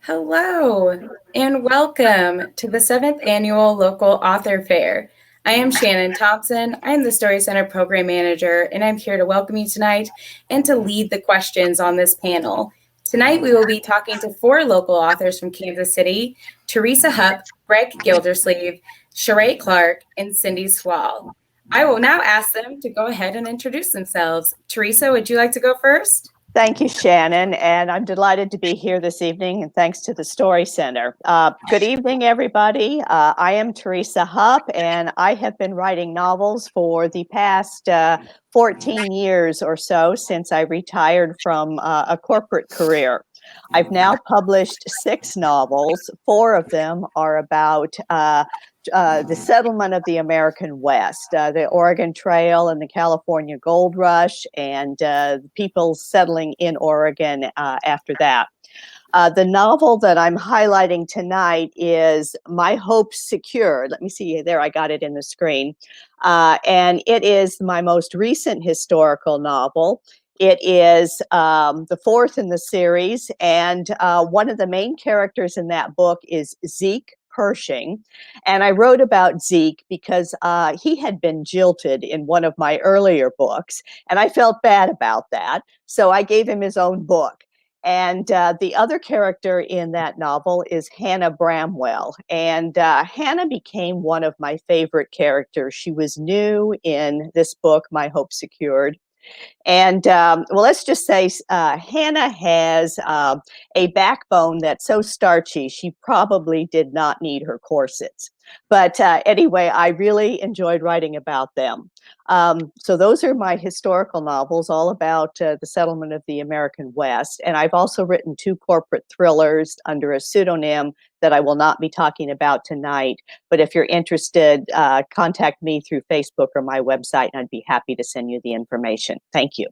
Hello, and welcome to the 7th Annual Local Author Fair. I am Shannon Thompson. I'm the Story Center Program Manager, and I'm here to welcome you tonight and to lead the questions on this panel. Tonight, we will be talking to 4 local authors from Kansas City: Theresa Hupp, Greg Gildersleeve, Sheree Clark, and Cyndi Swall. I will now ask them to go ahead and introduce themselves. Theresa, would you like to go first? Thank you, Shannon, and I'm delighted to be here this evening, and thanks to the Story Center. Good evening, everybody. I am Theresa Hupp, and I have been writing novels for the past 14 years or so since I retired from a corporate career. I've now published 6 novels. 4 of them are about the settlement of the American West, the Oregon Trail and the California Gold Rush, and people settling in Oregon after that. The novel that I'm highlighting tonight is My Hopes Secured. Let me see, there, I got it in the screen. And it is my most recent historical novel. It is the 4th in the series, and one of the main characters in that book is Zeke Pershing. And I wrote about Zeke because he had been jilted in one of my earlier books, and I felt bad about that. So I gave him his own book. And the other character in that novel is Hannah Bramwell. And Hannah became one of my favorite characters. She was new in this book, My Hope Secured. And well, let's just say Hannah has a backbone that's so starchy, she probably did not need her corsets. But anyway, I really enjoyed writing about them. So those are my historical novels, all about the settlement of the American West. And I've also written 2 corporate thrillers under a pseudonym that I will not be talking about tonight. But if you're interested, contact me through Facebook or my website, and I'd be happy to send you the information. Thank you.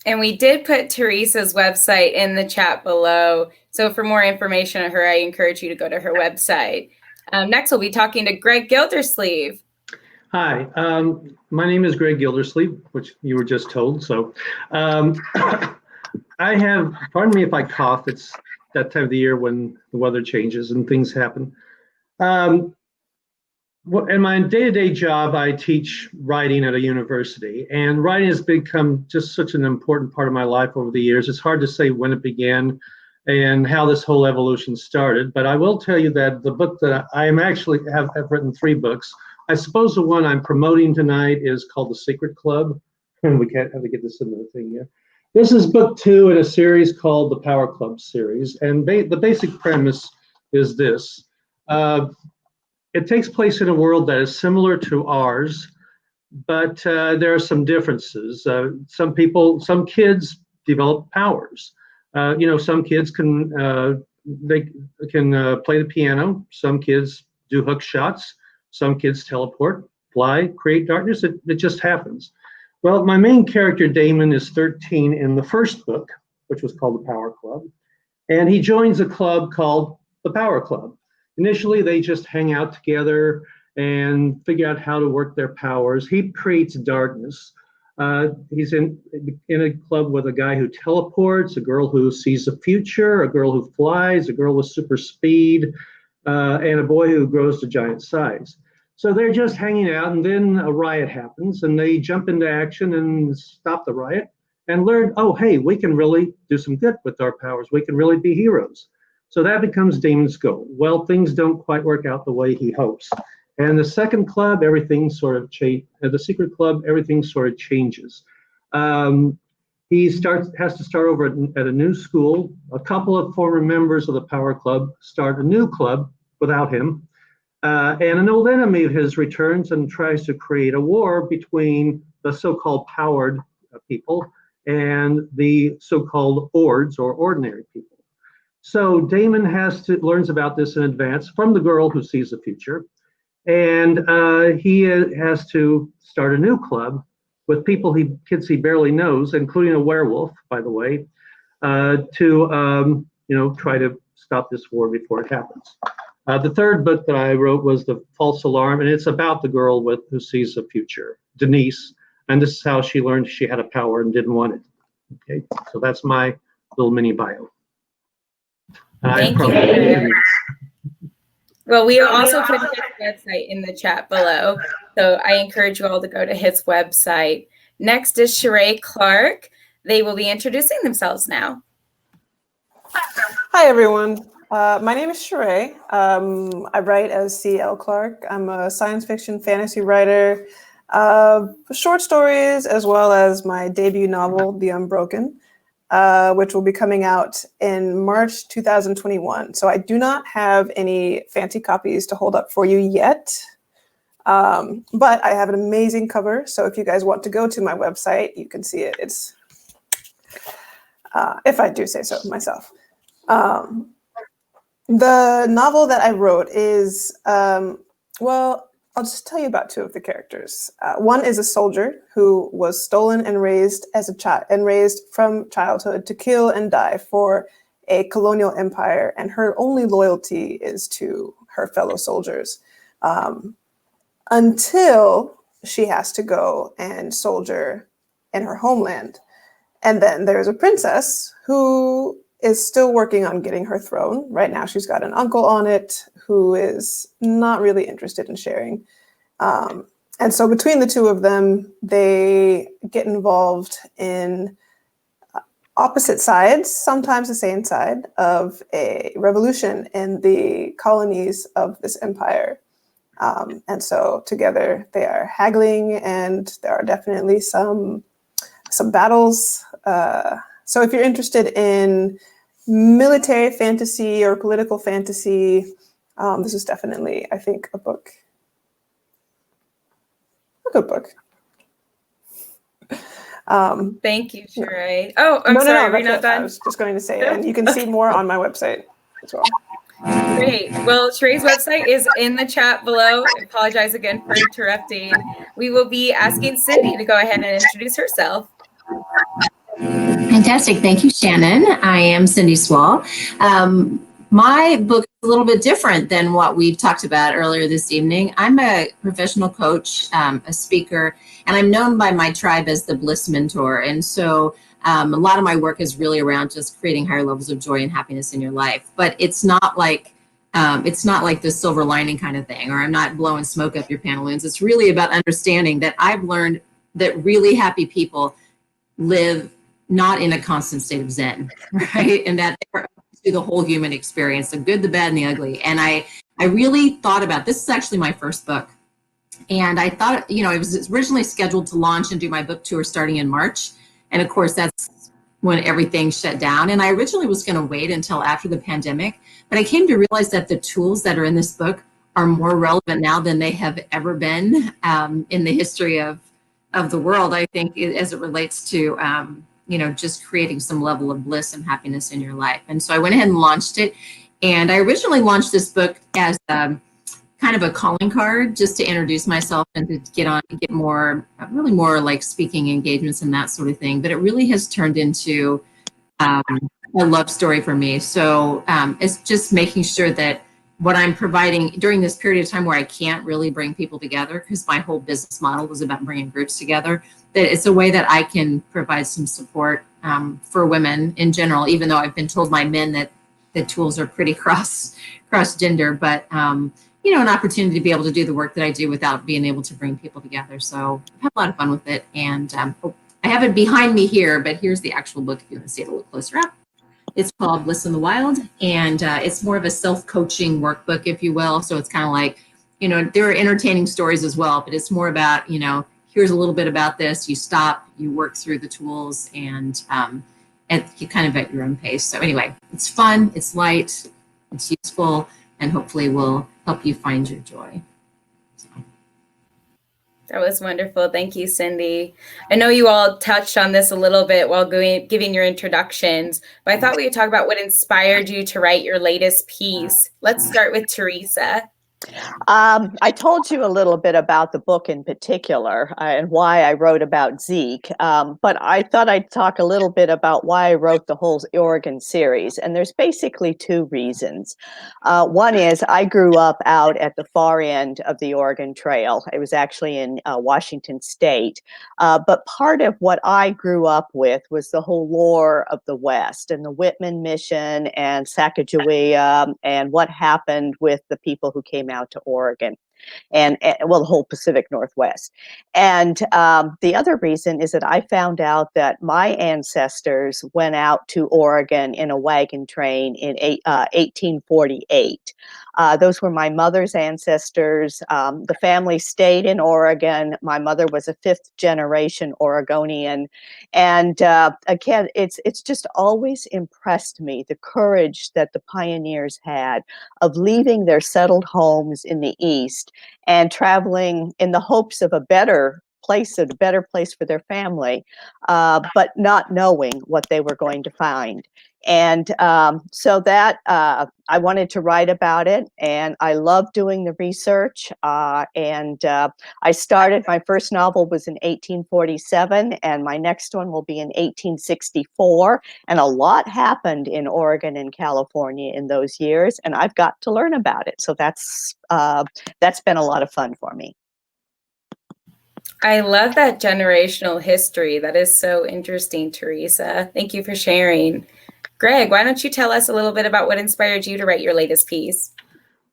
And we did put Theresa's website in the chat below. So for more information on her, I encourage you to go to her website. Next, we'll be talking to Greg Gildersleeve. Hi, my name is Greg Gildersleeve, which you were just told. So I have, pardon me if I cough, it's that time of the year when the weather changes and things happen. In my day-to-day job, I teach writing at a university, and writing has become just such an important part of my life over the years. It's hard to say when it began and how this whole evolution started, but I will tell you that the book that I am actually have written 3 books. I suppose the one I'm promoting tonight is called The Secret Club, and we can't have to get this into the thing here. This is book 2 in a series called the Power Club series, and the basic premise is this. It takes place in a world that is similar to ours, but there are some differences. Some kids develop powers. Some kids can play the piano. Some kids do hook shots. Some kids teleport, fly, create darkness. It just happens. Well, my main character, Damon, is 13 in the first book, which was called the Power Club, and he joins a club called the Power Club. Initially, they just hang out together and figure out how to work their powers. He creates darkness. He's in a club with a guy who teleports, a girl who sees the future, a girl who flies, a girl with super speed, and a boy who grows to giant size. So they're just hanging out, and then a riot happens, and they jump into action and stop the riot and learn, oh, hey, we can really do some good with our powers. We can really be heroes. So that becomes Damon's goal. Well, things don't quite work out the way he hopes. And the second club, everything sort of the Secret Club, everything sort of changes. He has to start over at a new school. A couple of former members of the Power Club start a new club without him. And an old enemy of his returns and tries to create a war between the so-called powered people and the so-called ords, or ordinary people. So Damon learns about this in advance from the girl who sees the future, and he has to start a new club with kids he barely knows, including a werewolf, by the way, to try to stop this war before it happens. The third book that I wrote was The False Alarm, and it's about the girl who sees the future, Denise, and this is how she learned she had a power and didn't want it. Okay, so that's my little mini bio. Thank you. Well, we also put his website in the chat below, so I encourage you all to go to his website. Next is Sheree Clark. They will be introducing themselves now. Hi, everyone. My name is Sheree. I write as C.L. Clark. I'm a science fiction fantasy writer, short stories, as well as my debut novel, The Unbroken, which will be coming out in March 2021. So I do not have any fancy copies to hold up for you yet, but I have an amazing cover. So if you guys want to go to my website, you can see it. It's, if I do say so myself. The novel that I wrote is, well, I'll just tell you about two of the characters. One is a soldier who was stolen and raised as a child and raised from childhood to kill and die for a colonial empire, and her only loyalty is to her fellow soldiers until she has to go and soldier in her homeland. And then there's a princess who is still working on getting her throne. Right now, she's got an uncle on it who is not really interested in sharing. And so between the two of them, they get involved in opposite sides, sometimes the same side, of a revolution in the colonies of this empire. And so together they are haggling, and there are definitely some battles. So if you're interested in military fantasy or political fantasy, this is definitely, I think, a good book. Thank you, Sheree. Oh, I'm sorry, are we not done? I was just going to say, and you can see more on my website as well. Great. Well, Sheree's website is in the chat below. I apologize again for interrupting. We will be asking Cyndi to go ahead and introduce herself. Fantastic. Thank you, Shannon. I am Cyndi Swall. My book is a little bit different than what we've talked about earlier this evening. I'm a professional coach, a speaker, and I'm known by my tribe as the Bliss Mentor. And so a lot of my work is really around just creating higher levels of joy and happiness in your life. But it's not like the silver lining kind of thing, or I'm not blowing smoke up your pantaloons. It's really about understanding that I've learned that really happy people live not in a constant state of Zen, right? And that they're through the whole human experience, the good, the bad, and the ugly. And I really thought about, this is actually my first book. And I thought, it was originally scheduled to launch and do my book tour starting in March. And of course, that's when everything shut down. And I originally was going to wait until after the pandemic, but I came to realize that the tools that are in this book are more relevant now than they have ever been in the history of the world, I think, as it relates to, just creating some level of bliss and happiness in your life. And so I went ahead and launched it. And I originally launched this book as kind of a calling card, just to introduce myself and to get more like speaking engagements and that sort of thing. But it really has turned into a love story for me. So it's just making sure that what I'm providing during this period of time where I can't really bring people together, because my whole business model was about bringing groups together, that it's a way that I can provide some support for women in general, even though I've been told by men that the tools are pretty cross gender, but an opportunity to be able to do the work that I do without being able to bring people together. So I've had a lot of fun with it. And I have it behind me here, but here's the actual book if you want to see it a little closer up. It's called Bliss in the Wild, and it's more of a self-coaching workbook, if you will. So it's kind of like, there are entertaining stories as well, but it's more about, here's a little bit about this. You stop, you work through the tools, and you kind of at your own pace. So anyway, it's fun, it's light, it's useful, and hopefully will help you find your joy. That was wonderful. Thank you, Cyndi. I know you all touched on this a little bit while giving your introductions, but I thought we could talk about what inspired you to write your latest piece. Let's start with Theresa. I told you a little bit about the book in particular and why I wrote about Zeke, but I thought I'd talk a little bit about why I wrote the whole Oregon series. And there's basically two reasons. One is I grew up out at the far end of the Oregon Trail. It was actually in Washington State. But part of what I grew up with was the whole lore of the West and the Whitman mission and Sacagawea and what happened with the people who came out to Oregon and well, the whole Pacific Northwest. And the other reason is that I found out that my ancestors went out to Oregon in a wagon train in 1848. Those were my mother's ancestors. The family stayed in Oregon. My mother was a fifth generation Oregonian. And again, it's just always impressed me the courage that the pioneers had of leaving their settled homes in the East and traveling in the hopes of a better place for their family, but not knowing what they were going to find. And so that I wanted to write about it, and I love doing the research. And I started, my first novel was in 1847, and my next one will be in 1864. And a lot happened in Oregon and California in those years, and I've got to learn about it. So that's been a lot of fun for me. I love that generational history. That is so interesting, Theresa. Thank you for sharing. Greg, why don't you tell us a little bit about what inspired you to write your latest piece?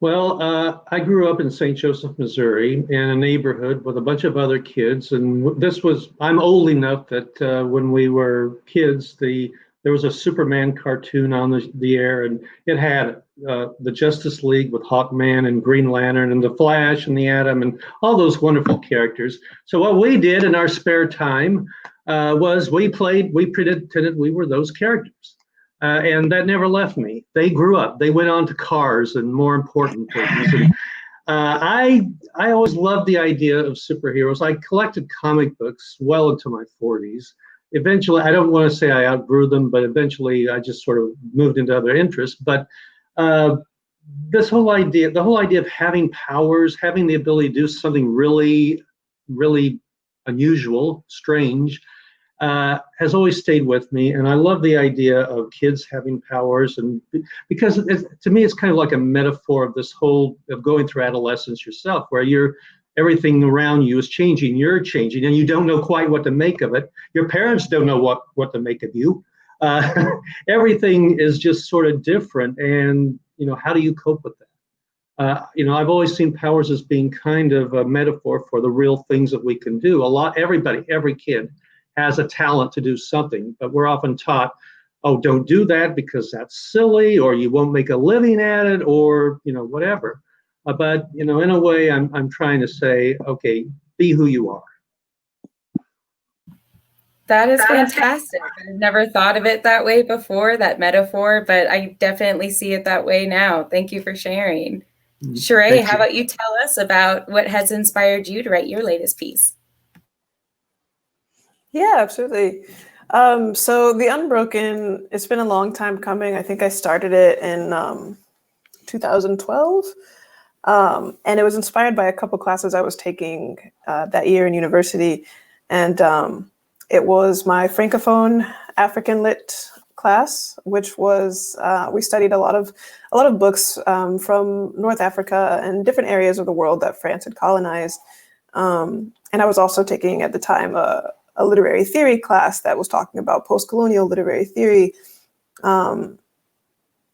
Well, I grew up in St. Joseph, Missouri, in a neighborhood with a bunch of other kids. And I'm old enough that when we were kids, there was a Superman cartoon on the air, and it had the Justice League with Hawkman and Green Lantern and the Flash and the Atom and all those wonderful characters. So what we did in our spare time was we pretended we were those characters. And that never left me. They grew up. They went on to cars and more important things. And, I always loved the idea of superheroes. I collected comic books well into my 40s. Eventually, I don't want to say I outgrew them, but eventually I just sort of moved into other interests. But the whole idea of having powers, having the ability to do something really, really unusual, strange, has always stayed with me. And I love the idea of kids having powers, and because to me, it's kind of like a metaphor of this whole of going through adolescence yourself, where everything around you is changing, you're changing, and you don't know quite what to make of it. Your parents don't know what to make of you. Everything is just sort of different, and how do you cope with that? I've always seen powers as being kind of a metaphor for the real things that we can do. Every kid has a talent to do something, but we're often taught, oh, don't do that because that's silly, or you won't make a living at it, or whatever. But in a way, I'm trying to say, okay, be who you are. That is fantastic. I've never thought of it that way before, that metaphor, but I definitely see it that way now. Thank you for sharing. Sheree, how about you tell us about what has inspired you to write your latest piece? Yeah, absolutely. So The Unbroken, it's been a long time coming. I think I started it in 2012. And it was inspired by a couple classes I was taking that year in university. And it was my Francophone African Lit class, which was, we studied a lot of books from North Africa and different areas of the world that France had colonized. And I was also taking at the time a literary theory class that was talking about post-colonial literary theory. And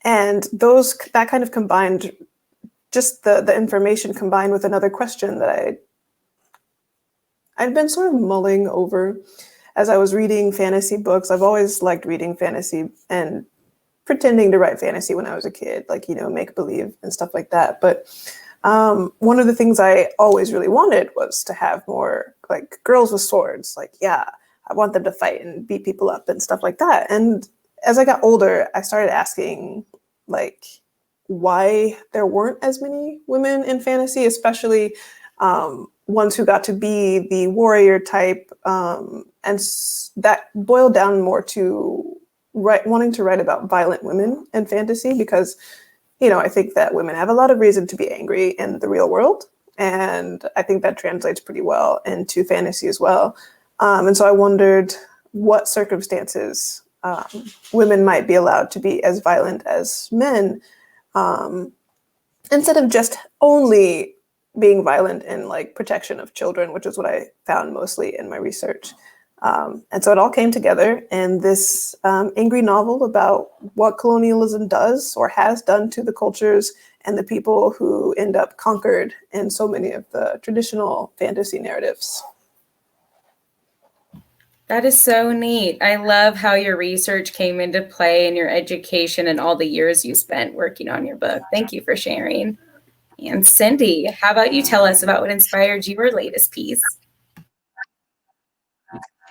that kind of combined, just the information combined with another question that I'd been sort of mulling over as I was reading fantasy books. I've always liked reading fantasy and pretending to write fantasy when I was a kid, like, make believe and stuff like that. But one of the things I always really wanted was to have more like girls with swords. Like, yeah, I want them to fight and beat people up and stuff like that. And as I got older, I started asking like why there weren't as many women in fantasy, especially ones who got to be the warrior type. And that boiled down more to wanting to write about violent women in fantasy, because I think that women have a lot of reason to be angry in the real world. And I think that translates pretty well into fantasy as well. And so I wondered what circumstances women might be allowed to be as violent as men, instead of just only being violent in like protection of children, which is what I found mostly in my research. And so it all came together in this angry novel about what colonialism does or has done to the cultures and the people who end up conquered in so many of the traditional fantasy narratives. That is so neat. I love how your research came into play in your education and all the years you spent working on your book. Thank you for sharing. And Cyndi, how about you tell us about what inspired your latest piece?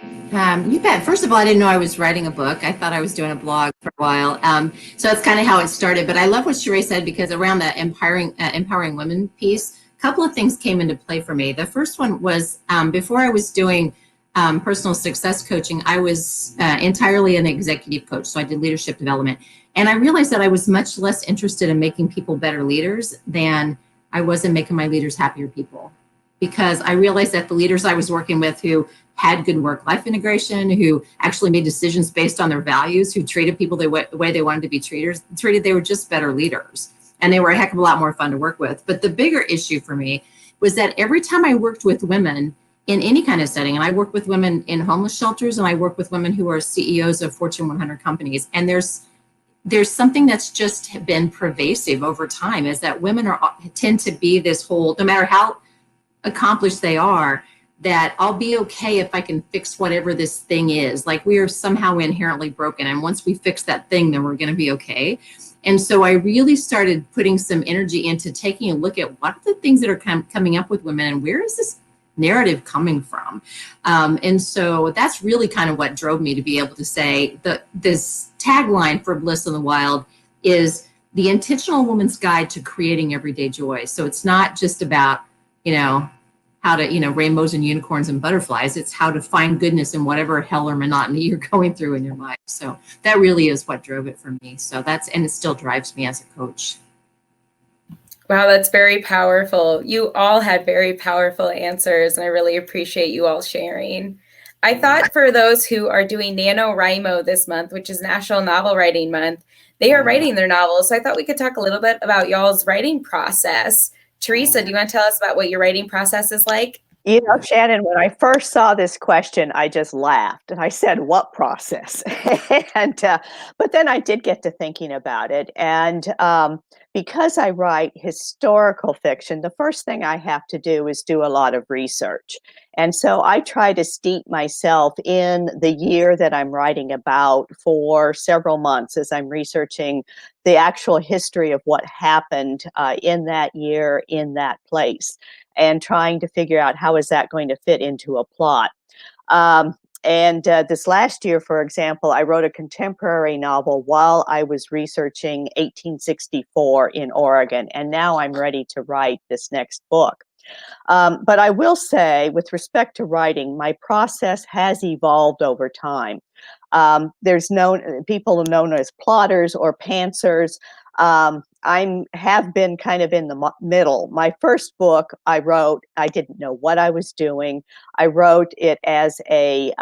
You bet. First of all, I didn't know I was writing a book. I thought I was doing a blog for a while. So that's kind of how it started. But I love what Sheree said, because around that empowering women piece, a couple of things came into play for me. The first one was before I was doing personal success coaching, I was entirely an executive coach. So I did leadership development. And I realized that I was much less interested in making people better leaders than I was in making my leaders happier people. Because I realized that the leaders I was working with who had good work-life integration, who actually made decisions based on their values, who treated people the way they wanted to be treated, they were just better leaders. And they were a heck of a lot more fun to work with. But the bigger issue for me was that every time I worked with women in any kind of setting, and I work with women in homeless shelters, and I work with women who are CEOs of Fortune 100 companies, and there's something that's just been pervasive over time, is that women tend to be this whole, no matter how accomplished they are, that I'll be okay if I can fix whatever this thing is. Like, we are somehow inherently broken, and once we fix that thing, then we're going to be okay. And so I really started putting some energy into taking a look at what are the things that are coming up with women, and where is this narrative coming from? And so that's really kind of what drove me to be able to say this tagline for Bliss in the Wild is the intentional woman's guide to creating everyday joy. So it's not just about, how to, rainbows and unicorns and butterflies. It's how to find goodness in whatever hell or monotony you're going through in your life. So that really is what drove it for me. So and it still drives me as a coach. Wow, that's very powerful. You all had very powerful answers, and I really appreciate you all sharing. I thought for those who are doing NaNoWriMo this month, which is National Novel Writing Month, they are writing their novels. So I thought we could talk a little bit about y'all's writing process. Theresa, do you want to tell us about what your writing process is like? Shannon, when I first saw this question, I just laughed and I said, "What process?" But then I did get to thinking about it. And because I write historical fiction, the first thing I have to do is do a lot of research. And so I try to steep myself in the year that I'm writing about for several months as I'm researching the actual history of what happened in that year, in that place, and trying to figure out how is that going to fit into a plot. And this last year, for example, I wrote a contemporary novel while I was researching 1864 in Oregon, and now I'm ready to write this next book. But I will say, with respect to writing, my process has evolved over time. There's people known as plotters or pantsers. I have been kind of in the middle. My first book I didn't know what I was doing. I wrote it as a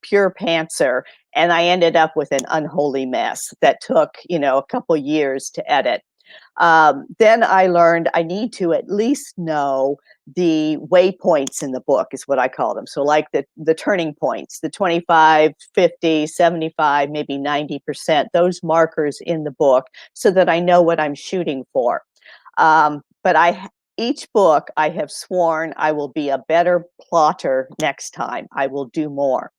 pure pantser, and I ended up with an unholy mess that took, a couple years to edit. Then I learned I need to at least know the waypoints in the book, is what I call them. So like the turning points, the 25, 50, 75, maybe 90%, those markers in the book, so that I know what I'm shooting for. But each book I have sworn I will be a better plotter next time. I will do more.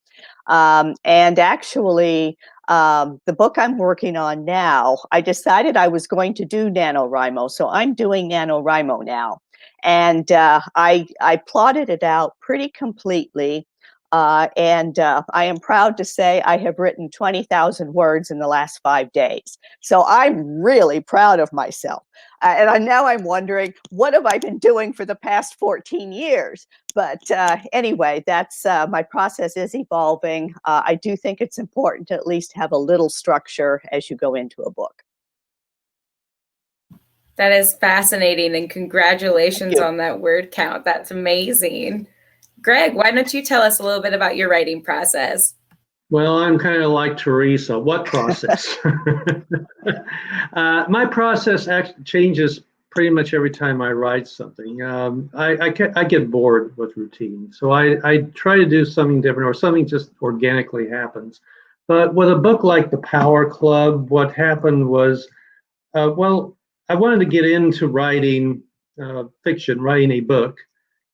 And actually, the book I'm working on now, I decided I was going to do NaNoWriMo. So I'm doing NaNoWriMo now. And I plotted it out pretty completely. And I am proud to say I have written 20,000 words in the last 5 days. So I'm really proud of myself. And now I'm wondering, what have I been doing for the past 14 years? But anyway, that's my process is evolving. I do think it's important to at least have a little structure as you go into a book. That is fascinating, and congratulations Thank you. on that word count. That's amazing. Greg, why don't you tell us a little bit about your writing process? Well, I'm kind of like Theresa. What process? My process actually changes pretty much every time I write something. I get bored with routine, so I try to do something different, or something just organically happens. But with a book like The Power Club, what happened was, well, I wanted to get into writing fiction, writing a book.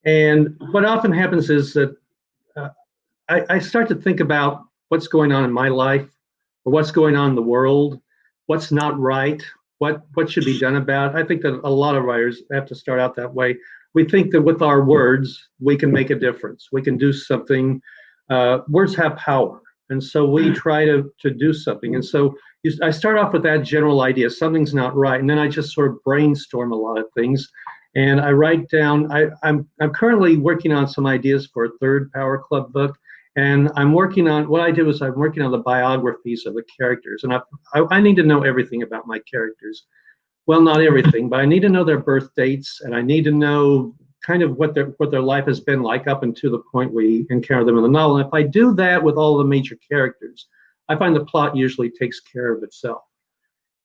And what often happens is that I start to think about what's going on in my life, or what's going on in the world, what's not right, what should be done about it. I think that a lot of writers have to start out that way. We think that with our words, we can make a difference. We can do something. Words have power. And so we try to do something. And so I start off with that general idea, something's not right. And then I just sort of brainstorm a lot of things. And I write down, I'm currently working on some ideas for a third Power Club book. And I'm working on the biographies of the characters. And I need to know everything about my characters. Well, not everything, but I need to know their birth dates, and I need to know kind of what their life has been like up until the point we encounter them in the novel. And if I do that with all the major characters, I find the plot usually takes care of itself.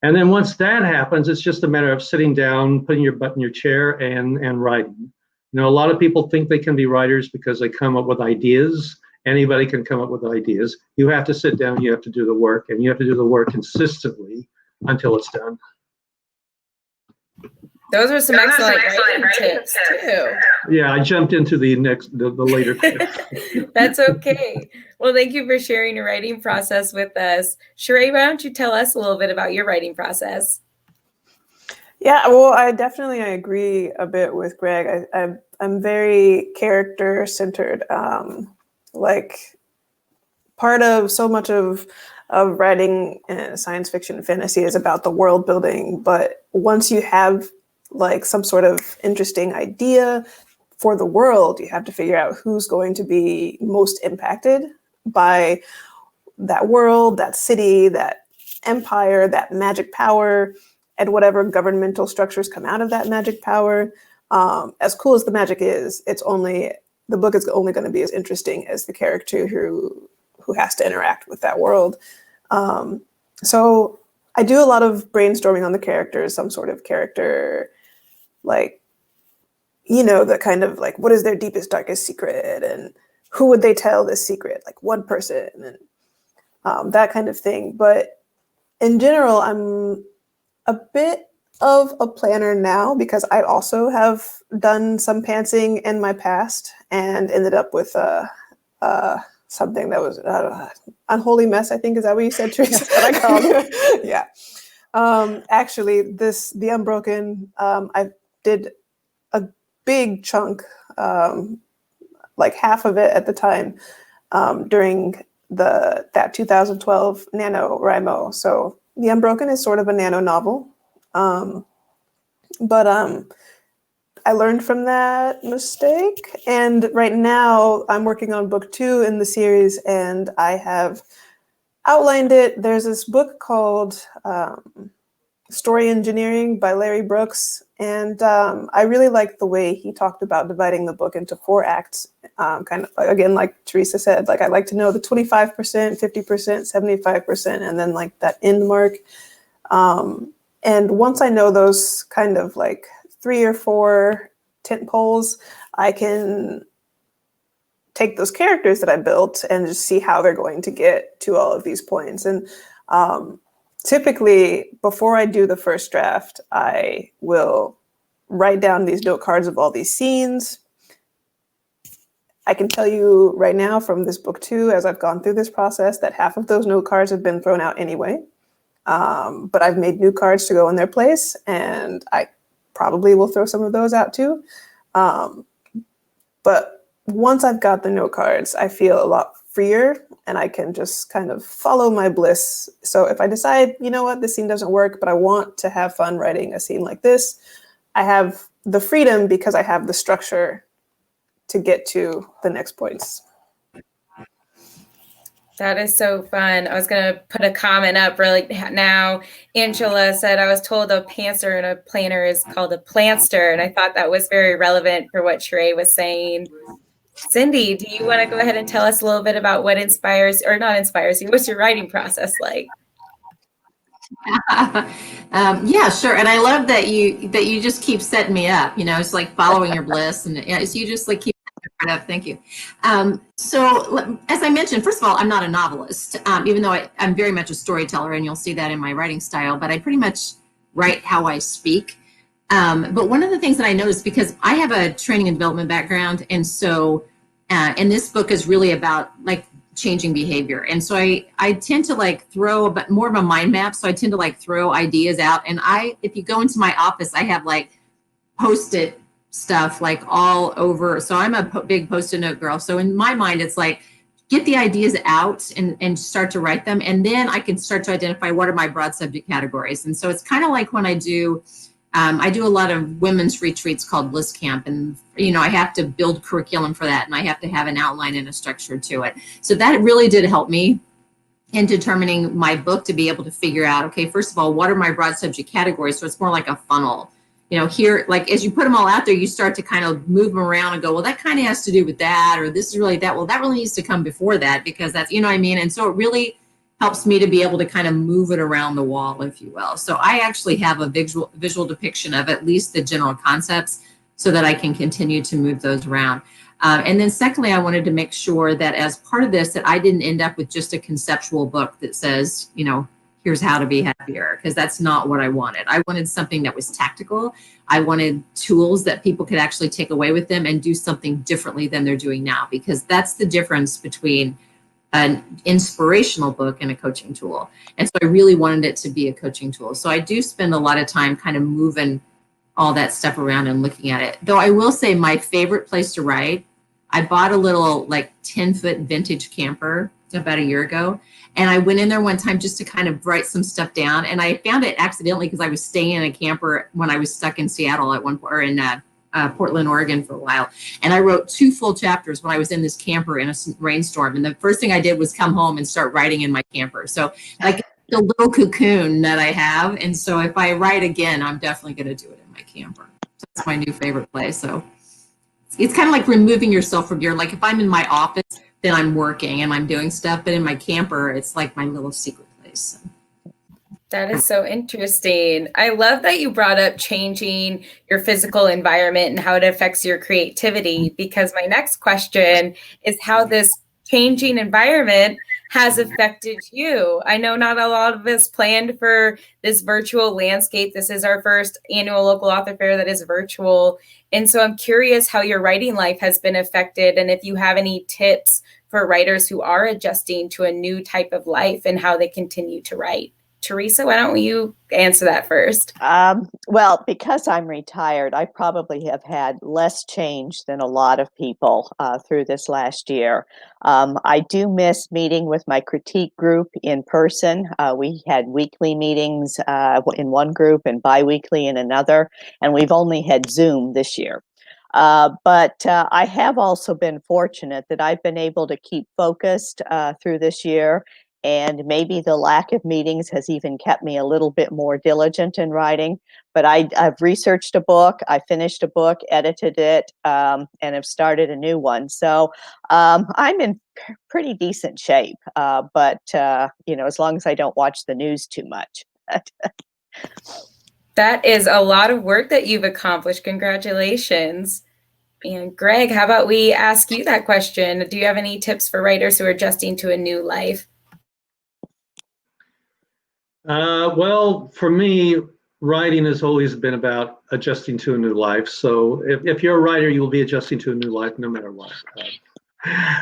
And then once that happens, it's just a matter of sitting down, putting your butt in your chair, and writing. You know, a lot of people think they can be writers because they come up with ideas. Anybody can come up with ideas. You have to sit down, you have to do the work, and you have to do the work consistently until it's done. Those are some excellent writing tips too. Yeah, I jumped into the later tips. That's okay. Well, thank you for sharing your writing process with us. Sheree, why don't you tell us a little bit about your writing process? Yeah, well, I agree a bit with Greg. I'm very character-centered. Like, part of so much of writing science fiction and fantasy is about the world building. But once you have like some sort of interesting idea for the world, you have to figure out who's going to be most impacted by that world, that city, that empire, that magic power, and whatever governmental structures come out of that magic power. As cool as the magic is, the book is only going to be as interesting as the character who has to interact with that world. So I do a lot of brainstorming on the characters, some sort of character, like, you know, the kind of like, what is their deepest, darkest secret, and who would they tell this secret? Like one person, and that kind of thing. But in general, I'm a bit of a planner now because I also have done some pantsing in my past and ended up with something that was unholy mess, I think. Is that what you said, Theresa? That's what I called it. Yeah. Actually, The Unbroken, I did a big chunk, like half of it at the time, during that 2012 NaNoWriMo. So The Unbroken is sort of a nano novel. But I learned from that mistake. And right now I'm working on book 2 in the series, and I have outlined it. There's this book called Story Engineering by Larry Brooks. And I really like the way he talked about dividing the book into 4 acts. Kind of, again, like Theresa said, like I like to know the 25%, 50%, 75%, and then like that end mark. And once I know those kind of like 3 or 4 tent poles, I can take those characters that I built and just see how they're going to get to all of these points. And typically, before I do the first draft, I will write down these note cards of all these scenes. I can tell you right now from this book 2, as I've gone through this process, that half of those note cards have been thrown out anyway. But I've made new cards to go in their place, and I probably will throw some of those out too. But once I've got the note cards, I feel a lot freer, and I can just kind of follow my bliss. So if I decide, you know what, this scene doesn't work, but I want to have fun writing a scene like this, I have the freedom because I have the structure to get to the next points. That is so fun. I was going to put a comment up really now. Angela said, I was told a pantser and a planner is called a plantster. And I thought that was very relevant for what Sheree was saying. Cyndi, do you want to go ahead and tell us a little bit about what inspires or not inspires you? What's your writing process like? Yeah, sure. And I love that you just keep setting me up. It's like following your bliss, and so you just like keep right up. Thank you. So as I mentioned, first of all, I'm not a novelist, even though I'm very much a storyteller, and you'll see that in my writing style. But I pretty much write how I speak. But one of the things that I noticed, because I have a training and development background, and so and this book is really about like changing behavior. And so I tend to like throw a bit more of a mind map. So I tend to like throw ideas out. And if you go into my office, I have like Post-it stuff like all over. So I'm a big Post-it note girl. So in my mind, it's like, get the ideas out and start to write them. And then I can start to identify what are my broad subject categories. And so it's kind of like when I do a lot of women's retreats called Bliss Camp, and I have to build curriculum for that, and I have to have an outline and a structure to it. So that really did help me in determining my book, to be able to figure out, okay, first of all, what are my broad subject categories? So it's more like a funnel. Here, like as you put them all out there, you start to kind of move them around and go, well, that kind of has to do with that, or this is really that. Well, that really needs to come before that, because that's, what I mean? And so it really helps me to be able to kind of move it around the wall, if you will. So I actually have a visual depiction of at least the general concepts, so that I can continue to move those around. And then secondly, I wanted to make sure that as part of this, that I didn't end up with just a conceptual book that says, here's how to be happier, because that's not what I wanted. I wanted something that was tactical. I wanted tools that people could actually take away with them and do something differently than they're doing now, because that's the difference between an inspirational book and a coaching tool. And so I really wanted it to be a coaching tool. So I do spend a lot of time kind of moving all that stuff around and looking at it. Though I will say my favorite place to write, I bought a little like 10-foot vintage camper about a year ago. And I went in there one time just to kind of write some stuff down. And I found it accidentally because I was staying in a camper when I was stuck in Seattle at one point, or in Portland, Oregon for a while. And I wrote 2 full chapters when I was in this camper in a rainstorm. And the first thing I did was come home and start writing in my camper. So like the little cocoon that I have. And so if I write again, I'm definitely going to do it in my camper. So that's my new favorite place. So it's kind of like removing yourself from like if I'm in my office, then I'm working and I'm doing stuff. But in my camper, it's like my little secret place. That is so interesting. I love that you brought up changing your physical environment and how it affects your creativity, because my next question is how this changing environment has affected you. I know not a lot of us planned for this virtual landscape. This is our first annual local author fair that is virtual. And so I'm curious how your writing life has been affected, and if you have any tips for writers who are adjusting to a new type of life and how they continue to write. Theresa, why don't you answer that first? Well, because I'm retired, I probably have had less change than a lot of people through this last year. I do miss meeting with my critique group in person. We had weekly meetings in one group and biweekly in another, and we've only had Zoom this year. But I have also been fortunate that I've been able to keep focused through this year. And maybe the lack of meetings has even kept me a little bit more diligent in writing. But I've researched a book, I finished a book, edited it, and have started a new one. So I'm in pretty decent shape. But as long as I don't watch the news too much. That is a lot of work that you've accomplished. Congratulations. And Greg, how about we ask you that question? Do you have any tips for writers who are adjusting to a new life? Well, for me, writing has always been about adjusting to a new life. So if you're a writer, you will be adjusting to a new life no matter what.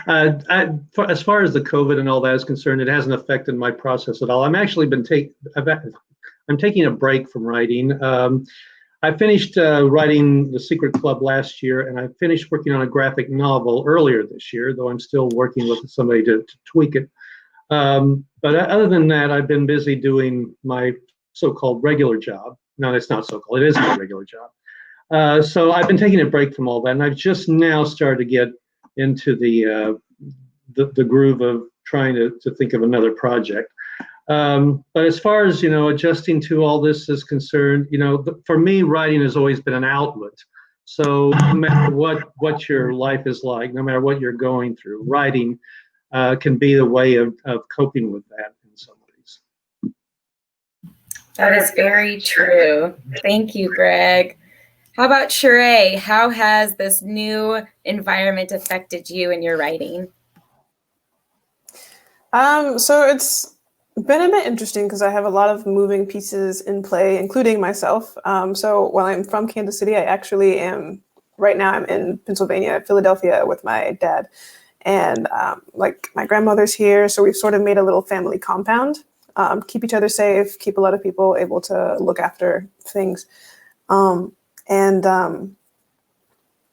As far as the COVID and all that is concerned, it hasn't affected my process at all. I'm actually I'm taking a break from writing. I finished writing The Secret Club last year, and I finished working on a graphic novel earlier this year, though I'm still working with somebody to tweak it. But other than that, I've been busy doing my so-called regular job. No, it's not so-called. It is my regular job. So I've been taking a break from all that, and I've just now started to get into the groove of trying to think of another project. But as far as, adjusting to all this is concerned, for me, writing has always been an outlet. So no matter what your life is like, no matter what you're going through, writing can be the way of coping with that in some ways. That is very true. Thank you, Greg. How about Sheree? How has this new environment affected you in your writing? So it's been a bit interesting because I have a lot of moving pieces in play, including myself. So while I'm from Kansas City, I actually am, right now I'm in Pennsylvania, Philadelphia with my dad. And like my grandmother's here, so we've sort of made a little family compound, keep each other safe, keep a lot of people able to look after things. And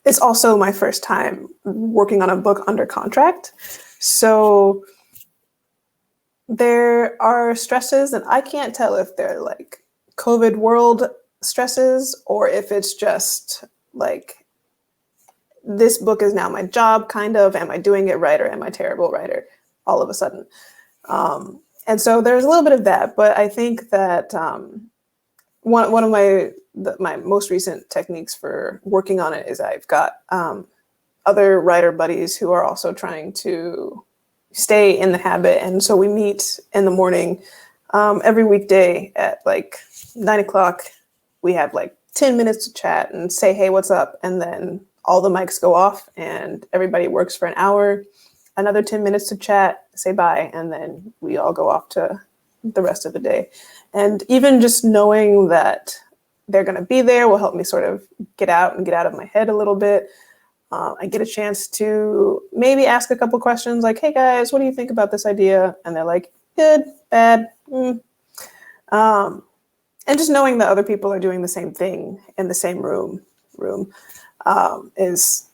it's also my first time working on a book under contract. So there are stresses, and I can't tell if they're like COVID world stresses or if it's just like, this book is now my job, kind of. Am I doing it right, or am I a terrible writer all of a sudden? And so there's a little bit of that, but I think that one of my most recent techniques for working on it is I've got other writer buddies who are also trying to stay in the habit. And so we meet in the morning every weekday at like 9 o'clock. We have like 10 minutes to chat and say, hey, what's up? And then all the mics go off and everybody works for an hour, another 10 minutes to chat, say bye, and then we all go off to the rest of the day. And even just knowing that they're going to be there will help me sort of get out of my head a little bit. I get a chance to maybe ask a couple questions like, hey guys, what do you think about this idea? And they're like, good, bad. And just knowing that other people are doing the same thing in the same room is,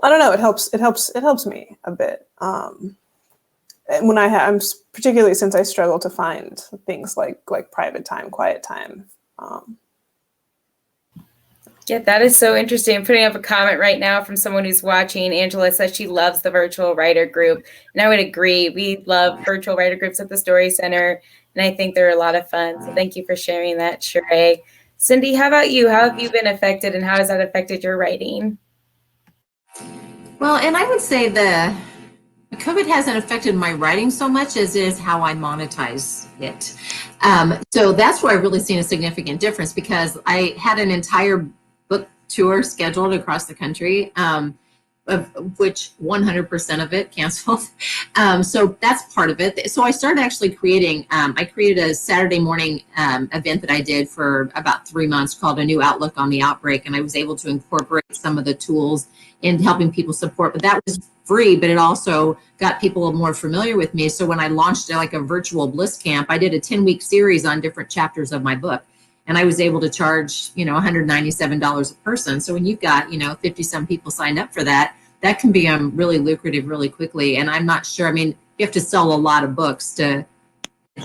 I don't know, it helps me a bit. When I'm particularly since I struggle to find things like private time, quiet time. Yeah, that is so interesting. I'm putting up a comment right now from someone who's watching. Angela says she loves the virtual writer group. And I would agree. We love virtual writer groups at the Story Center. And I think they're a lot of fun. So thank you for sharing that, Sheree. Cyndi, how about you? How have you been affected, and how has that affected your writing? Well, and I would say the COVID hasn't affected my writing so much as it is how I monetize it. So that's where I've really seen a significant difference, because I had an entire book tour scheduled across the country, of which 100% of it canceled. So that's part of it. So I started actually creating, I created a Saturday morning event that I did for about 3 months called A New Outlook on the Outbreak. And I was able to incorporate some of the tools in helping people support, but that was free, but it also got people more familiar with me. So when I launched like a virtual Bliss Camp, I did a 10-week series on different chapters of my book. And I was able to charge, $197 a person. So when you've got, 50 some people signed up for that, that can be really lucrative really quickly. And I'm not sure, you have to sell a lot of books to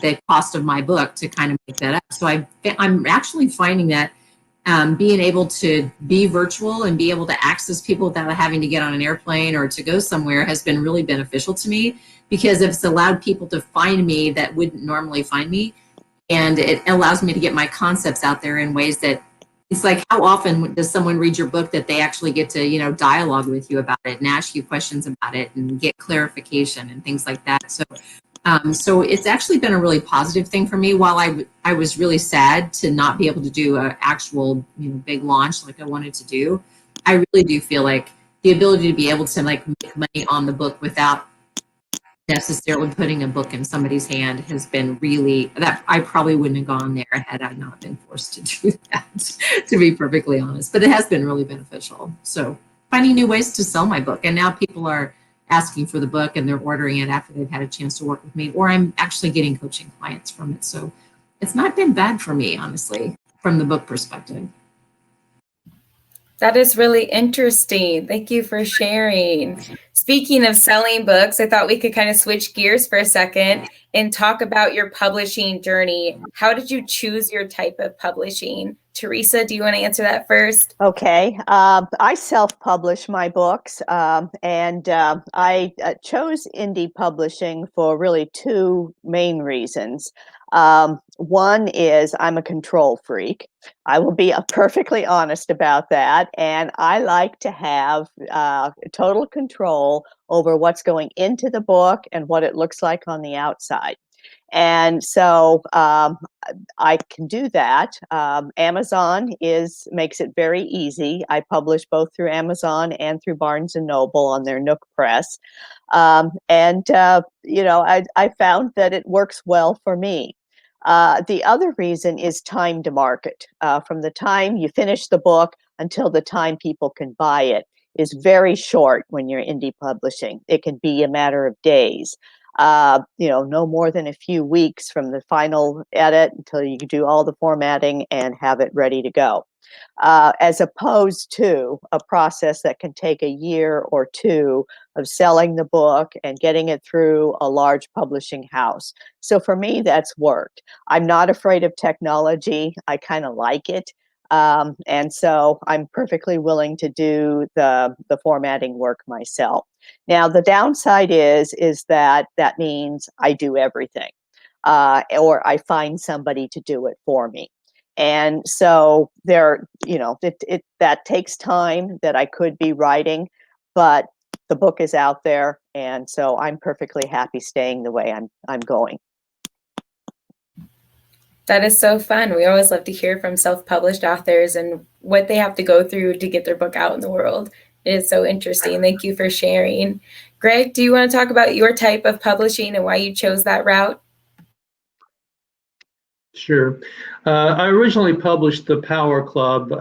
the cost of my book to kind of make that up. So I'm actually finding that being able to be virtual and be able to access people without having to get on an airplane or to go somewhere has been really beneficial to me, because it's allowed people to find me that wouldn't normally find me. And it allows me to get my concepts out there in ways that, it's like, how often does someone read your book that they actually get to, dialogue with you about it and ask you questions about it and get clarification and things like that. So it's actually been a really positive thing for me. While I was really sad to not be able to do an actual, big launch like I wanted to do, I really do feel like the ability to be able to make money on the book without necessarily putting a book in somebody's hand has been really, that I probably wouldn't have gone there had I not been forced to do that, to be perfectly honest. But it has been really beneficial. So finding new ways to sell my book. And now people are asking for the book and they're ordering it after they've had a chance to work with me, or I'm actually getting coaching clients from it. So it's not been bad for me, honestly, from the book perspective. That is really interesting. Thank you for sharing. Speaking of selling books, I thought we could kind of switch gears for a second and talk about your publishing journey. How did you choose your type of publishing? Theresa, do you want to answer that first? Okay, I self-publish my books, and I chose indie publishing for really two main reasons. One is I'm a control freak. I will be perfectly honest about that, and I like to have total control over what's going into the book and what it looks like on the outside. And so I can do that. Amazon makes it very easy. I publish both through Amazon and through Barnes and Noble on their Nook Press. I found that it works well for me. The other reason is time to market. From the time you finish the book until the time people can buy it is very short when you're indie publishing. It can be a matter of days. No more than a few weeks from the final edit until you do all the formatting and have it ready to go. As opposed to a process that can take a year or two of selling the book and getting it through a large publishing house. So for me, that's worked. I'm not afraid of technology. I kind of like it. And so I'm perfectly willing to do the formatting work myself. Now, the downside is that means I do everything, or I find somebody to do it for me. And so that takes time that I could be writing, but the book is out there. And so I'm perfectly happy staying the way I'm going. That is so fun. We always love to hear from self-published authors and what they have to go through to get their book out in the world. It is so interesting. Thank you for sharing. Greg, do you want to talk about your type of publishing and why you chose that route? Sure. I originally published the Power Club,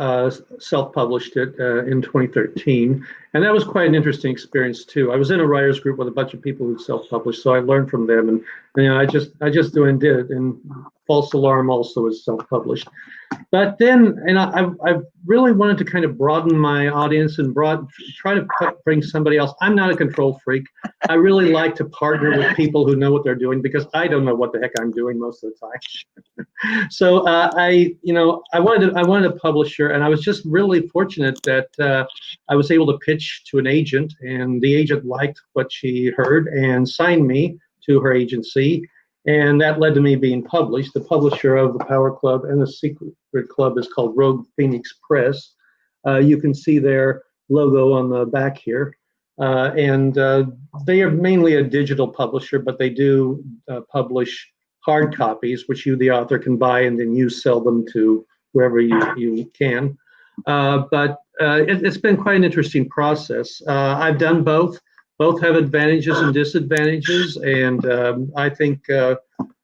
self-published it in 2013, and that was quite an interesting experience too. I was in a writers group with a bunch of people who self-published, so I learned from them, and I just did it. And False Alarm also is self-published. But then, and I really wanted to kind of broaden my audience and try to bring somebody else. I'm not a control freak. I really like to partner with people who know what they're doing, because I don't know what the heck I'm doing most of the time. So I wanted a publisher, and I was just really fortunate that I was able to pitch to an agent, and the agent liked what she heard and signed me to her agency. And that led to me being published. The publisher of the Power Club and the Secret Club is called Rogue Phoenix Press. You can see their logo on the back here. And they are mainly a digital publisher, but they do publish hard copies, which you, the author, can buy, and then you sell them to wherever you can. But it's been quite an interesting process. I've done both. Both have advantages and disadvantages, and I think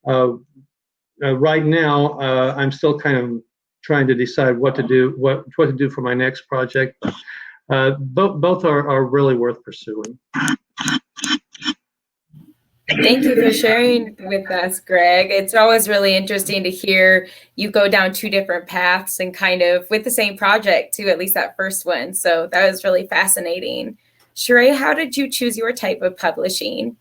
right now I'm still kind of trying to decide what to do for my next project. Both are really worth pursuing. Thank you for sharing with us, Greg. It's always really interesting to hear you go down two different paths and kind of with the same project too, at least that first one. So that was really fascinating. Sheree, how did you choose your type of publishing?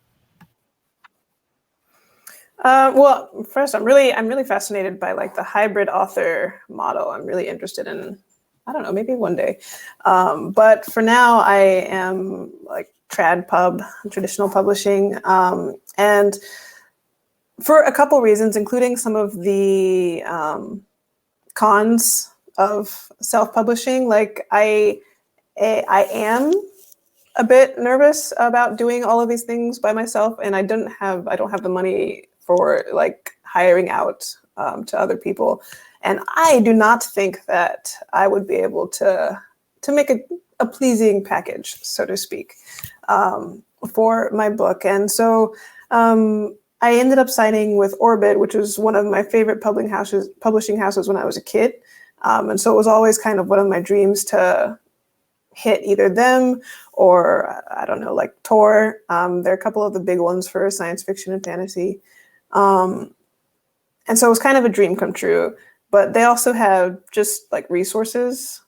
Well, first, I'm really fascinated by like the hybrid author model. I'm really interested in, I don't know, maybe one day. But for now, I am like trad pub, traditional publishing, and for a couple reasons, including some of the cons of self-publishing. Like I am a bit nervous about doing all of these things by myself, and I don't have the money for like hiring out to other people, and I do not think that I would be able to make a pleasing package, so to speak, for my book. And so I ended up signing with Orbit, which was one of my favorite publishing houses when I was a kid, and so it was always kind of one of my dreams to hit either them or, I don't know, like Tor. They're a couple of the big ones for science fiction and fantasy. And so it was kind of a dream come true, but they also have just like resources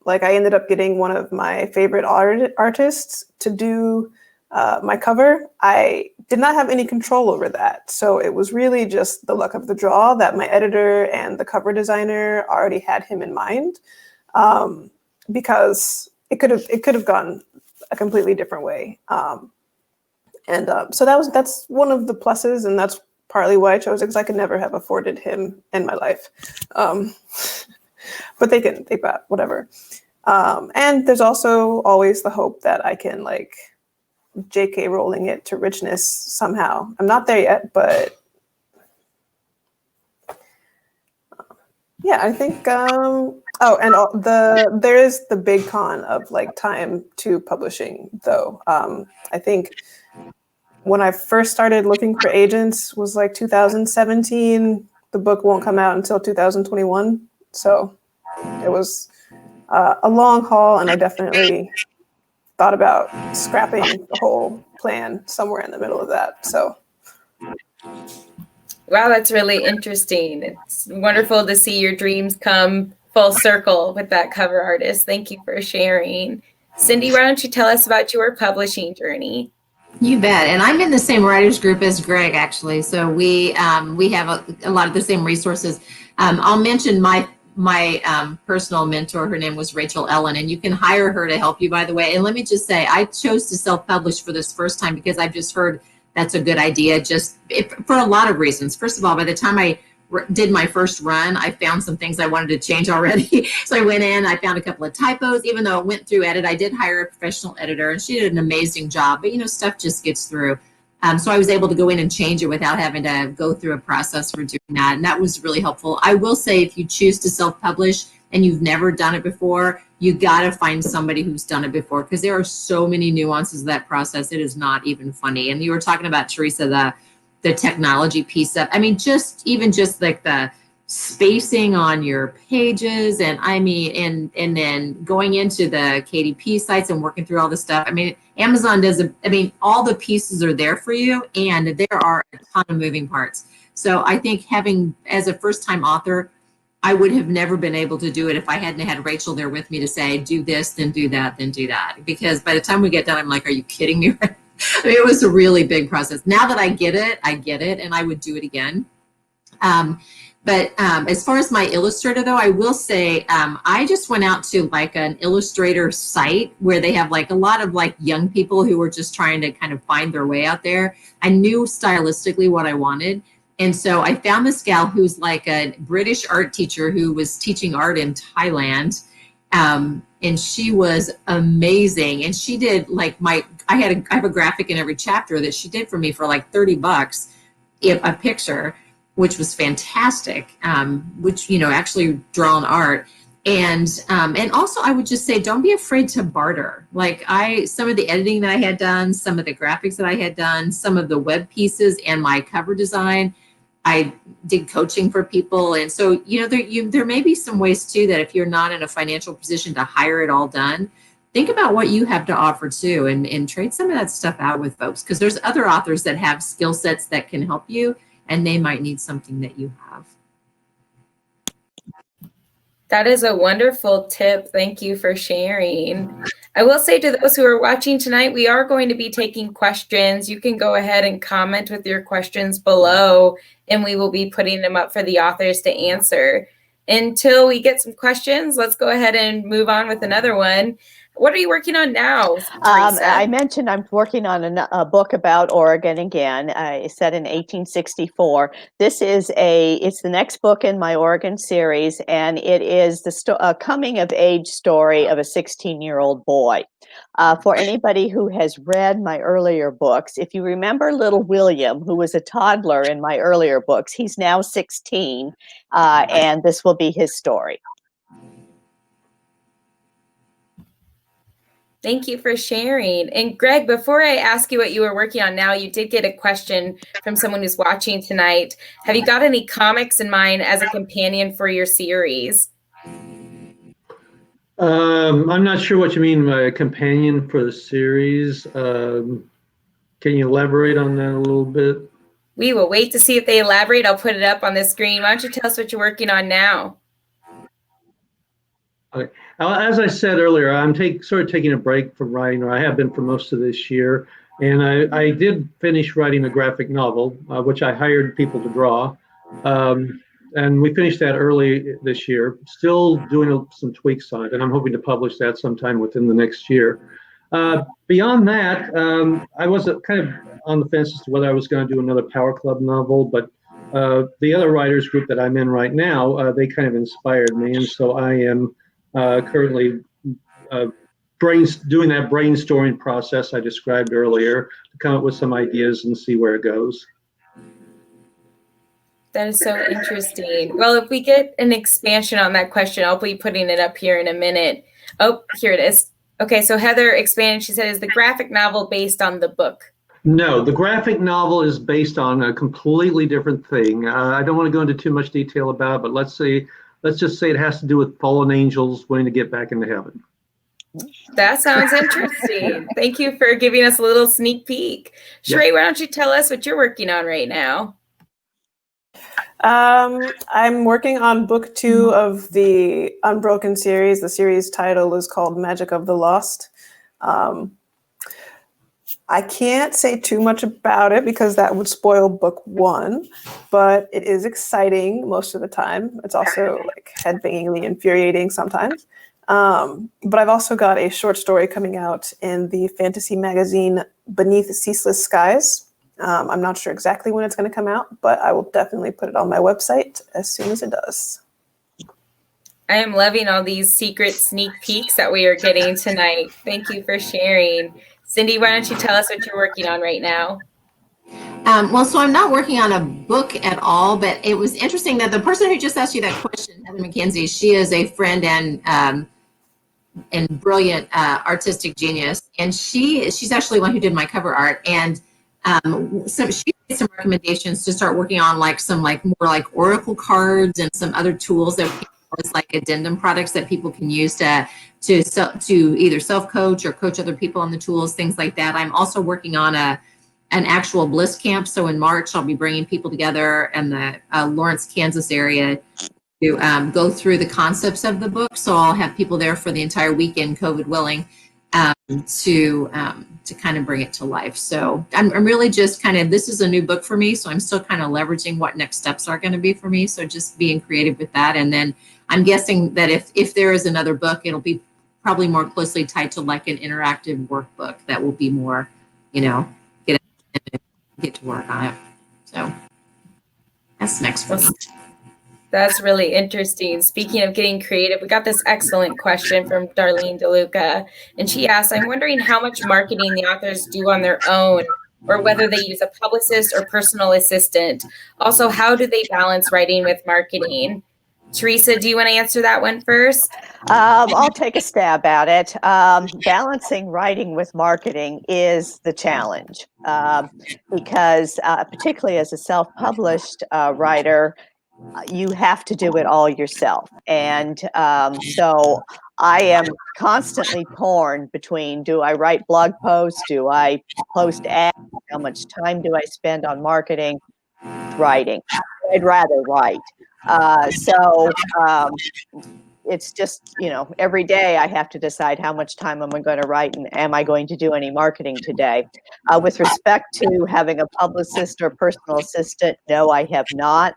Like I ended up getting one of my favorite artists to do my cover. I did not have any control over that. So it was really just the luck of the draw that my editor and the cover designer already had him in mind, because it could have gone a completely different way. So that's one of the pluses, and that's partly why I chose it, because I could never have afforded him in my life. But they got whatever. And there's also always the hope that I can like JK rolling it to richness somehow. I'm not there yet, but yeah, I think, there is the big con of like time to publishing though. I think when I first started looking for agents was like 2017. The book won't come out until 2021. So it was a long haul, and I definitely thought about scrapping the whole plan somewhere in the middle of that. So. Wow, that's really interesting. It's wonderful to see your dreams come full circle with that cover artist. Thank you for sharing. Cyndi, why don't you tell us about your publishing journey? You bet. And I'm in the same writers group as Greg, actually. So we have a lot of the same resources. I'll mention my personal mentor. Her name was Rachel Ellen, and you can hire her to help you, by the way. And let me just say, I chose to self-publish for this first time because I've just heard that's a good idea, for a lot of reasons. First of all, by the time I did my first run, I found some things I wanted to change already. So I went in, I found a couple of typos. Even though it went through edit, I did hire a professional editor, and she did an amazing job. But stuff just gets through. So I was able to go in and change it without having to go through a process for doing that. And that was really helpful. I will say, if you choose to self-publish and you've never done it before, you got to find somebody who's done it before, because there are so many nuances of that process. It is not even funny. And you were talking about, Theresa, the technology piece of, just like the spacing on your pages, and and then going into the KDP sites and working through all the stuff. Amazon does all the pieces are there for you, and there are a ton of moving parts. So I think as a first-time author, I would have never been able to do it if I hadn't had Rachel there with me to say, do this, then do that, then do that. Because by the time we get done, I'm like, are you kidding me? It was a really big process. Now that I get it, and I would do it again. But as far as my illustrator, though, I will say I just went out to like an Illustrator site where they have like a lot of like young people who were just trying to kind of find their way out there. I knew stylistically what I wanted. And so I found this gal who's like a British art teacher who was teaching art in Thailand. And she was amazing. And she did like I have a graphic in every chapter that she did for me for like $30, a picture, which was fantastic, which, actually drawn art. And also I would just say, don't be afraid to barter. Like some of the editing that I had done, some of the graphics that I had done, some of the web pieces and my cover design, I did coaching for people. And so, there may be some ways too, that if you're not in a financial position to hire it all done, think about what you have to offer too, and trade some of that stuff out with folks. Because there's other authors that have skill sets that can help you, and they might need something that you have. That is a wonderful tip. Thank you for sharing. I will say to those who are watching tonight, we are going to be taking questions. You can go ahead and comment with your questions below, and we will be putting them up for the authors to answer. Until we get some questions, let's go ahead and move on with another one. What are you working on now, Theresa? I mentioned I'm working on a book about Oregon again. It's set in 1864. It's the next book in my Oregon series, and it is the coming of age story of a 16-year-old boy. For anybody who has read my earlier books, if you remember little William, who was a toddler in my earlier books, he's now 16, and this will be his story. Thank you for sharing. And Greg, before I ask you what you are working on now, you did get a question from someone who's watching tonight. Have you got any comics in mind as a companion for your series? I'm not sure what you mean by a companion for the series. Can you elaborate on that a little bit? We will wait to see if they elaborate. I'll put it up on the screen. Why don't you tell us what you're working on now? Okay. As I said earlier, I'm sort of taking a break from writing, or I have been for most of this year. And I did finish writing a graphic novel, which I hired people to draw. And we finished that early this year, still doing some tweaks on it. And I'm hoping to publish that sometime within the next year. Beyond that, I was kind of on the fence as to whether I was going to do another Power Club novel, but the other writers group that I'm in right now, they kind of inspired me. And so I am currently doing that brainstorming process I described earlier to come up with some ideas and see where it goes. That is so interesting. Well, if we get an expansion on that question, I'll be putting it up here in a minute. Oh, here it is. Okay, so Heather expanded. She said, is the graphic novel based on the book? No, the graphic novel is based on a completely different thing. I don't want to go into too much detail about it, but let's just say it has to do with fallen angels wanting to get back into heaven. That sounds interesting. Thank you for giving us a little sneak peek. Sheree, why don't you tell us what you're working on right now? I'm working on book 2 of the Unbroken series. The series title is called Magic of the Lost. I can't say too much about it because that would spoil book 1, but it is exciting most of the time. It's also like head-bangingly infuriating sometimes. But I've also got a short story coming out in the fantasy magazine Beneath Ceaseless Skies. I'm not sure exactly when it's going to come out, but I will definitely put it on my website as soon as it does. I am loving all these secret sneak peeks that we are getting tonight. Thank you for sharing. Cyndi, why don't you tell us what you're working on right now? Well, so I'm not working on a book at all, but it was interesting that the person who just asked you that question, Heather McKenzie, she is a friend and brilliant artistic genius, and she's actually one who did my cover art. And so she made some recommendations to start working on some more like oracle cards and some other tools that as like addendum products that people can use to either self-coach or coach other people on the tools, things like that. I'm also working on an actual Bliss camp. So in March, I'll be bringing people together in the Lawrence, Kansas area to go through the concepts of the book. So I'll have people there for the entire weekend, COVID willing, to kind of bring it to life. So I'm really just this is a new book for me. So I'm still kind of leveraging what next steps are going to be for me. So just being creative with that. And then I'm guessing that if there is another book, it'll be probably more closely tied to like an interactive workbook that will be more, get to work on it. So that's next for me. That's really interesting. Speaking of getting creative, we got this excellent question from Darlene DeLuca, and she asked, I'm wondering how much marketing the authors do on their own or whether they use a publicist or personal assistant. Also, how do they balance writing with marketing? Theresa, do you want to answer that one first? I'll take a stab at it. Balancing writing with marketing is the challenge because particularly as a self-published writer, you have to do it all yourself. And so I am constantly torn between, do I write blog posts? Do I post ads? How much time do I spend on marketing? Writing. I'd rather write. It's just, every day I have to decide how much time am I going to write and am I going to do any marketing today? With respect to having a publicist or personal assistant, no, I have not.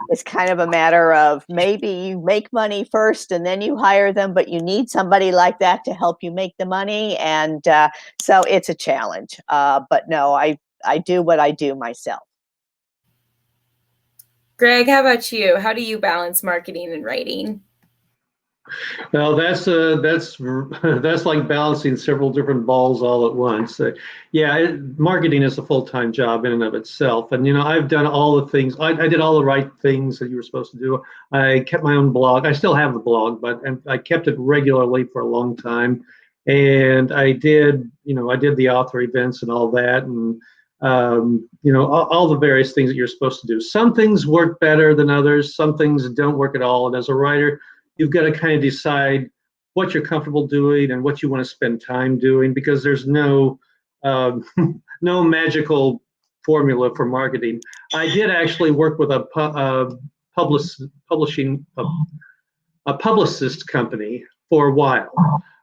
It's kind of a matter of maybe you make money first and then you hire them, but you need somebody like that to help you make the money. And so it's a challenge. But no, I do what I do myself. Greg, how about you? How do you balance marketing and writing? Well, that's like balancing several different balls all at once. Marketing is a full-time job in and of itself. And, I've done all the things. I did all the right things that you were supposed to do. I kept my own blog. I still have the blog, but I kept it regularly for a long time. And I did the author events and all that. And all the various things that you're supposed to do. Some things work better than others. Some things don't work at all. And as a writer, you've got to kind of decide what you're comfortable doing and what you want to spend time doing, because there's no magical formula for marketing. I did actually work with a publishing a publicist company for a while.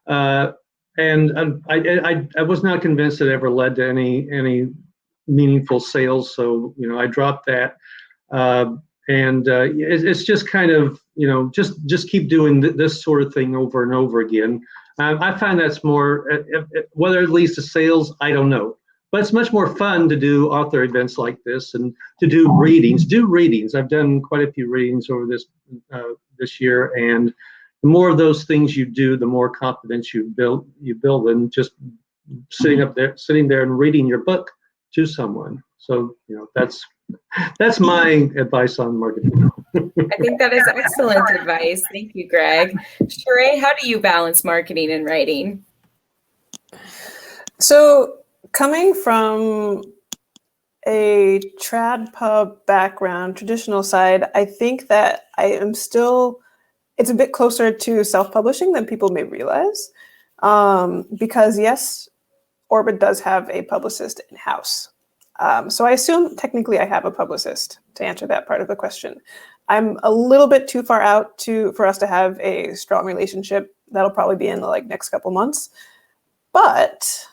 And I was not convinced it ever led to any meaningful sales. So, I dropped that. It's just kind of, just keep doing this sort of thing over and over again. I find that's more, whether it leads to sales, I don't know. But it's much more fun to do author events like this and to do readings. I've done quite a few readings over this year, and the more of those things you do, the more confidence you build in just sitting there and reading your book to someone. So, that's my advice on marketing. I think that is excellent advice. Thank you, Greg. Sheree, how do you balance marketing and writing? So coming from a trad pub background, traditional side, I think that I am still, it's a bit closer to self-publishing than people may realize. Because yes, Orbit does have a publicist in-house. So I assume technically I have a publicist to answer that part of the question. I'm a little bit too far out for us to have a strong relationship. That'll probably be in the next couple months. But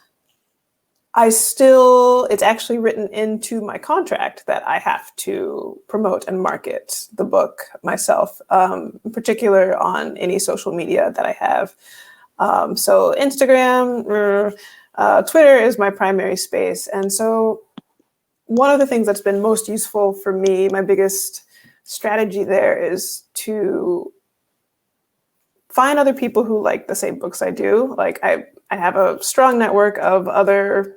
it's actually written into my contract that I have to promote and market the book myself, in particular on any social media that I have. So Instagram, Twitter is my primary space. And so one of the things that's been most useful for me, my biggest strategy there, is to find other people who like the same books I do. Like I have a strong network of other,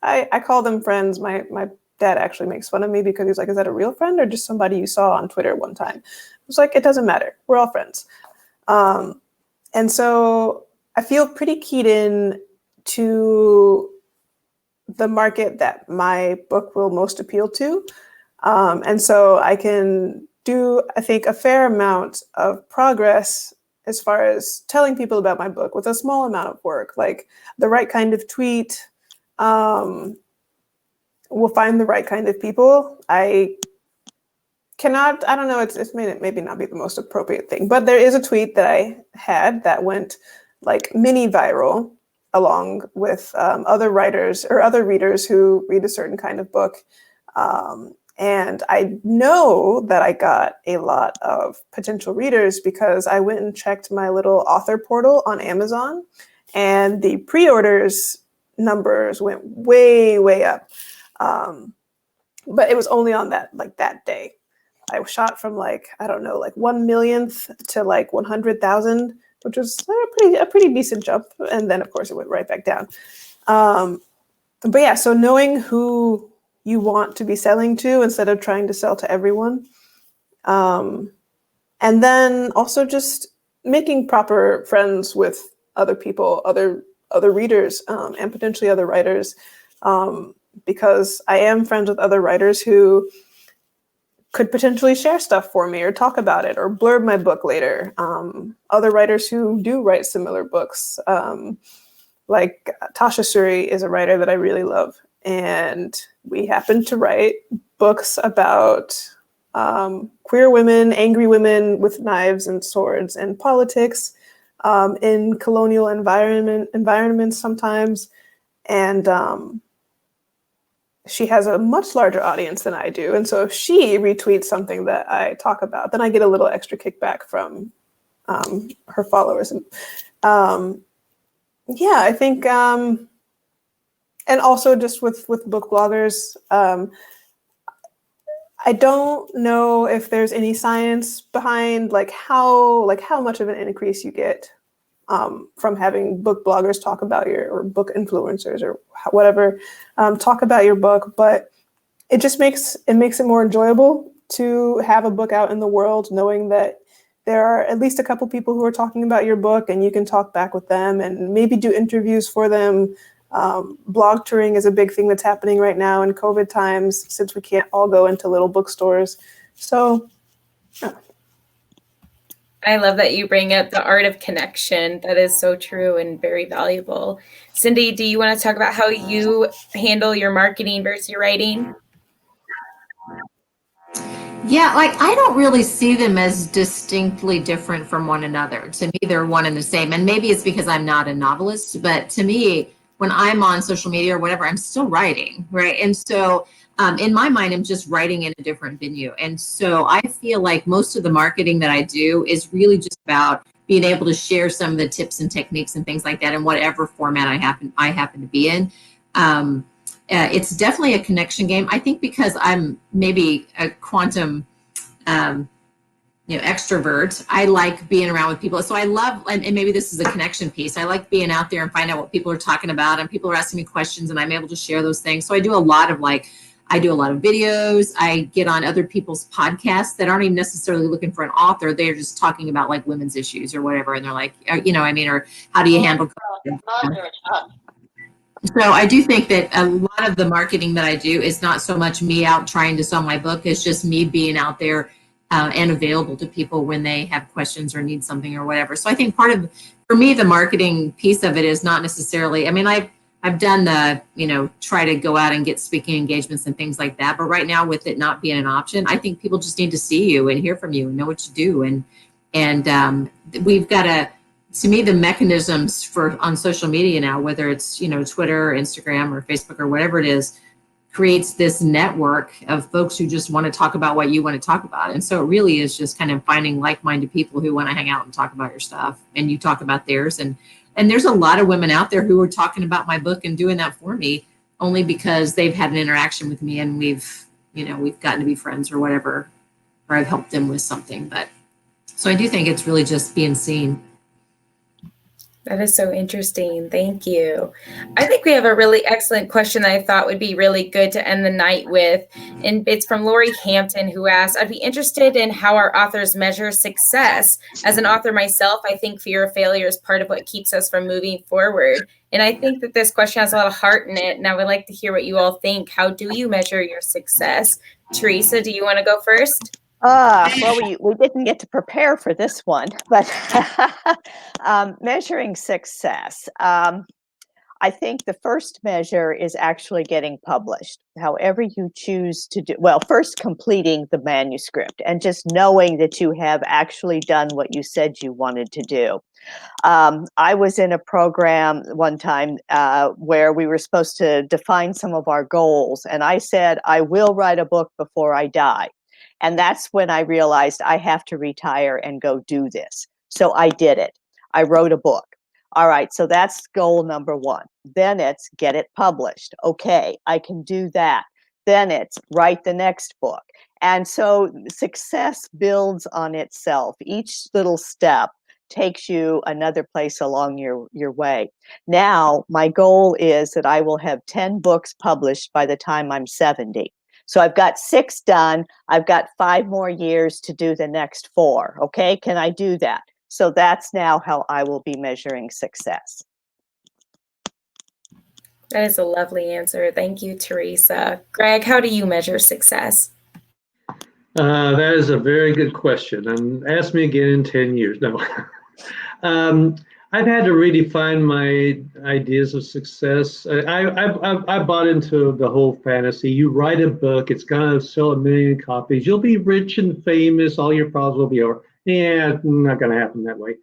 I call them friends. My dad actually makes fun of me because he's like, is that a real friend or just somebody you saw on Twitter one time? I was like, it doesn't matter. We're all friends. And so I feel pretty keyed in to the market that my book will most appeal to. And so I can do, I think, a fair amount of progress as far as telling people about my book with a small amount of work, like the right kind of tweet. We'll find the right kind of people. I don't know, it's maybe not be the most appropriate thing, but there is a tweet that I had that went mini viral, along with other writers or other readers who read a certain kind of book. And I know that I got a lot of potential readers because I went and checked my little author portal on Amazon, and the pre-orders numbers went way, way up. But it was only on that day. I shot from 1 millionth to 100,000, which was a pretty decent jump. And then of course it went right back down. But yeah, so knowing who you want to be selling to instead of trying to sell to everyone. And then also just making proper friends with other people, other readers, and potentially other writers. Because I am friends with other writers who could potentially share stuff for me or talk about it or blurb my book later. Other writers who do write similar books, like Tasha Suri is a writer that I really love. And we happen to write books about queer women, angry women with knives and swords and politics in colonial environments sometimes. And she has a much larger audience than I do. And so if she retweets something that I talk about, then I get a little extra kickback from her followers. And yeah, I think, and also just with book bloggers, I don't know if there's any science behind how much of an increase you get from having book bloggers talk about or book influencers or whatever, talk about your book, but it just makes it more enjoyable to have a book out in the world, knowing that there are at least a couple people who are talking about your book and you can talk back with them and maybe do interviews for them. Blog touring is a big thing that's happening right now in COVID times, since we can't all go into little bookstores. So I love that you bring up the art of connection. That is so true and very valuable. Cyndi, do you want to talk about how you handle your marketing versus your writing? Yeah, like I don't really see them as distinctly different from one another. To me, they're one and the same. And maybe it's because I'm not a novelist, but to me, when I'm on social media or whatever, I'm still writing, right? And so in my mind, I'm just writing in a different venue. And so I feel like most of the marketing that I do is really just about being able to share some of the tips and techniques and things like that in whatever format I happen to be in. It's definitely a connection game. I think because I'm maybe a quantum, extrovert. I like being around with people. So I love, and maybe this is a connection piece. I like being out there and find out what people are talking about, and people are asking me questions, and I'm able to share those things. So I do a lot of videos. I get on other people's podcasts that aren't even necessarily looking for an author. They're just talking about like women's issues or whatever. And they're like, or how do you handle. So I do think that a lot of the marketing that I do is not so much me out trying to sell my book. It's just me being out there and available to people when they have questions or need something or whatever. So I think for me, the marketing piece of it is not necessarily, I've done the, try to go out and get speaking engagements and things like that. But right now with it not being an option, I think people just need to see you and hear from you and know what you do. And we've got to me, the mechanisms on social media now, whether it's, Twitter, or Instagram, or Facebook, or whatever it is, creates this network of folks who just want to talk about what you want to talk about. And so it really is just kind of finding like-minded people who want to hang out and talk about your stuff, and you talk about theirs. And there's a lot of women out there who are talking about my book and doing that for me only because they've had an interaction with me and we've gotten to be friends or whatever, or I've helped them with something. But so I do think it's really just being seen. That is so interesting. Thank you. I think we have a really excellent question that I thought would be really good to end the night with. And it's from Lori Hampton, who asked, I'd be interested in how our authors measure success. As an author myself, I think fear of failure is part of what keeps us from moving forward. And I think that this question has a lot of heart in it. And I would like to hear what you all think. How do you measure your success? Theresa, do you want to go first? Well, we didn't get to prepare for this one, but measuring success. I think the first measure is actually getting published. However you choose to do, well, first completing the manuscript and just knowing that you have actually done what you said you wanted to do. I was in a program one time where we were supposed to define some of our goals, and I said, I will write a book before I die. And that's when I realized I have to retire and go do this. So I did it. I wrote a book. All right, so that's goal number one. Then it's get it published. Okay, I can do that. Then it's write the next book. And so success builds on itself. Each little step takes you another place along your way. Now, my goal is that I will have 10 books published by the time I'm 70. So I've got 6 done. I've got 5 more years to do the next 4. Okay, can I do that? So that's now how I will be measuring success. That is a lovely answer. Thank you, Theresa. Greg, how do you measure success? That is a very good question. And ask me again in 10 years. No. I've had to redefine my ideas of success. I bought into the whole fantasy. You write a book, it's going to sell 1 million copies. You'll be rich and famous. All your problems will be over. Yeah, not going to happen that way.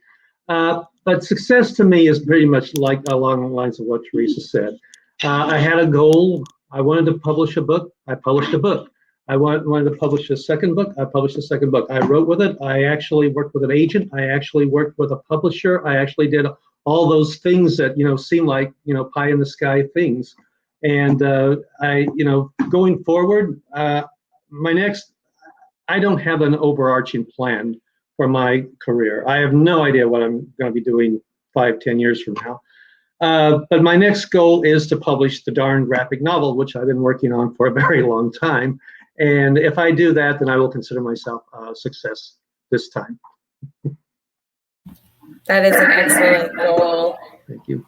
But success to me is pretty much like along the lines of what Theresa said. I had a goal. I wanted to publish a book. I published a book. I wanted to publish a second book. I published a second book. I wrote with it. I actually worked with an agent. I actually worked with a publisher. I actually did all those things that, seem like, pie in the sky things. And going forward, I don't have an overarching plan for my career. I have no idea what I'm going to be doing 5-10 years from now. But my next goal is to publish the darn graphic novel, which I've been working on for a very long time. And if I do that, then I will consider myself a success this time. That is an excellent goal. Thank you.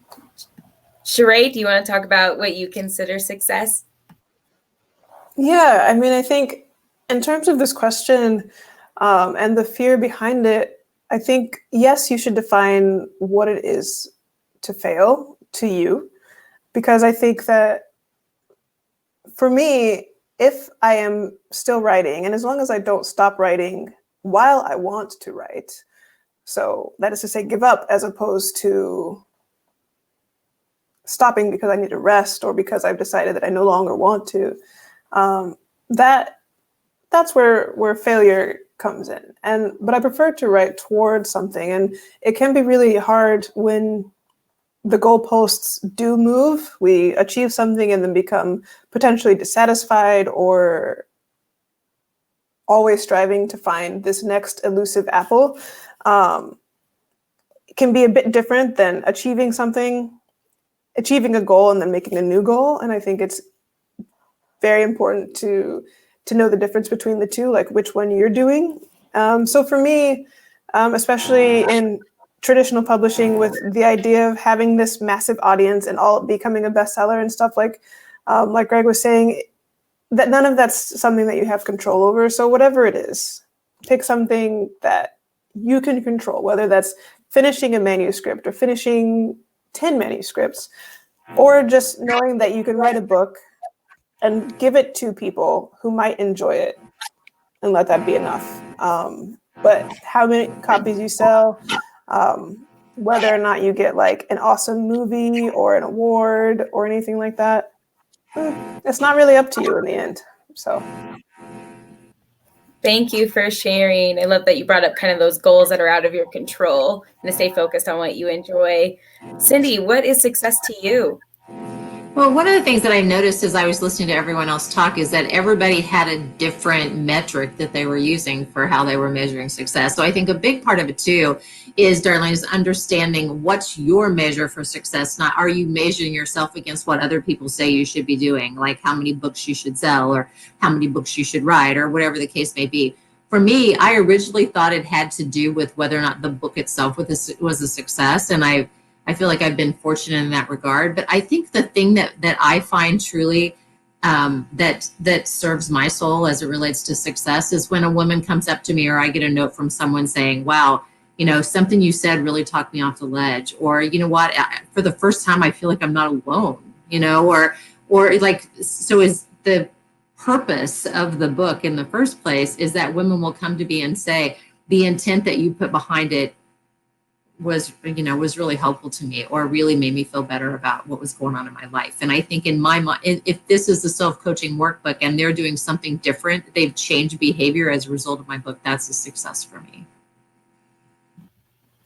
Sheree, do you want to talk about what you consider success? Yeah, I think in terms of this question and the fear behind it, I think, yes, you should define what it is to fail to you, because I think that for me, if I am still writing, and as long as I don't stop writing while I want to write, so that is to say, give up as opposed to stopping because I need to rest or because I've decided that I no longer want to, that's where failure comes in. But I prefer to write towards something, and it can be really hard when the goalposts do move. We achieve something and then become potentially dissatisfied or always striving to find this next elusive apple. It can be a bit different than achieving a goal and then making a new goal. And I think it's very important to know the difference between the two, like which one you're doing. So for me, especially in traditional publishing, with the idea of having this massive audience and all becoming a bestseller and stuff, like Greg was saying, that none of that's something that you have control over. So whatever it is, pick something that you can control, whether that's finishing a manuscript or finishing 10 manuscripts, or just knowing that you can write a book and give it to people who might enjoy it, and let that be enough. But how many copies you sell, whether or not you get like an awesome movie or an award or anything like that, it's not really up to you in the end. So Thank you for sharing. I love that you brought up kind of those goals that are out of your control and to stay focused on what you enjoy. Cyndi, what is success to you? Well, one of the things that I noticed as I was listening to everyone else talk is that everybody had a different metric that they were using for how they were measuring success. So I think a big part of it too is, Darlene, is understanding what's your measure for success. Not are you measuring yourself against what other people say you should be doing, like how many books you should sell or how many books you should write or whatever the case may be. For me, I originally thought it had to do with whether or not the book itself was a success. And I feel like I've been fortunate in that regard. But I think the thing that I find truly that serves my soul as it relates to success is when a woman comes up to me or I get a note from someone saying, wow, you know, something you said really talked me off the ledge. Or, you know what, for the first time, I feel like I'm not alone, you know, or like, so is the purpose of the book in the first place is that women will come to me and say, the intent that you put behind it was really helpful to me or really made me feel better about what was going on in my life. And I think in my mind, if this is the self-coaching workbook and they're doing something different, they've changed behavior as a result of my book, that's a success for me.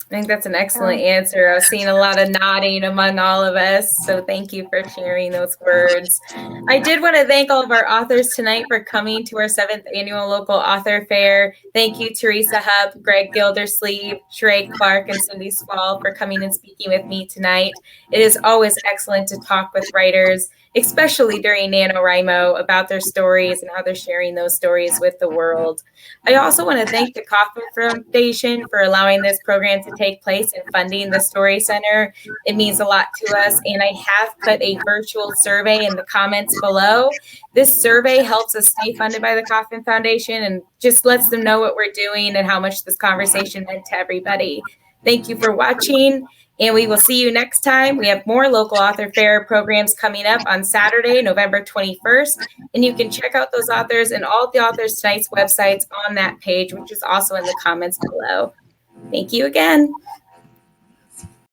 I think that's an excellent answer. I was seeing a lot of nodding among all of us. So thank you for sharing those words. I did want to thank all of our authors tonight for coming to our 7th annual local author fair. Thank you, Theresa Hupp, Greg Gildersleeve, Sheree Clark, and Cyndi Swall for coming and speaking with me tonight. It is always excellent to talk with writers, especially during NaNoWriMo, about their stories and how they're sharing those stories with the world. I also want to thank the Kauffman Foundation for allowing this program to take place and funding the Story Center. It means a lot to us, and I have put a virtual survey in the comments below. This survey helps us stay funded by the Kauffman Foundation and just lets them know what we're doing and how much this conversation meant to everybody. Thank you for watching, and we will see you next time. We have more local author fair programs coming up on Saturday, November 21st, and you can check out those authors and all the authors tonight's websites on that page, which is also in the comments below. Thank you again.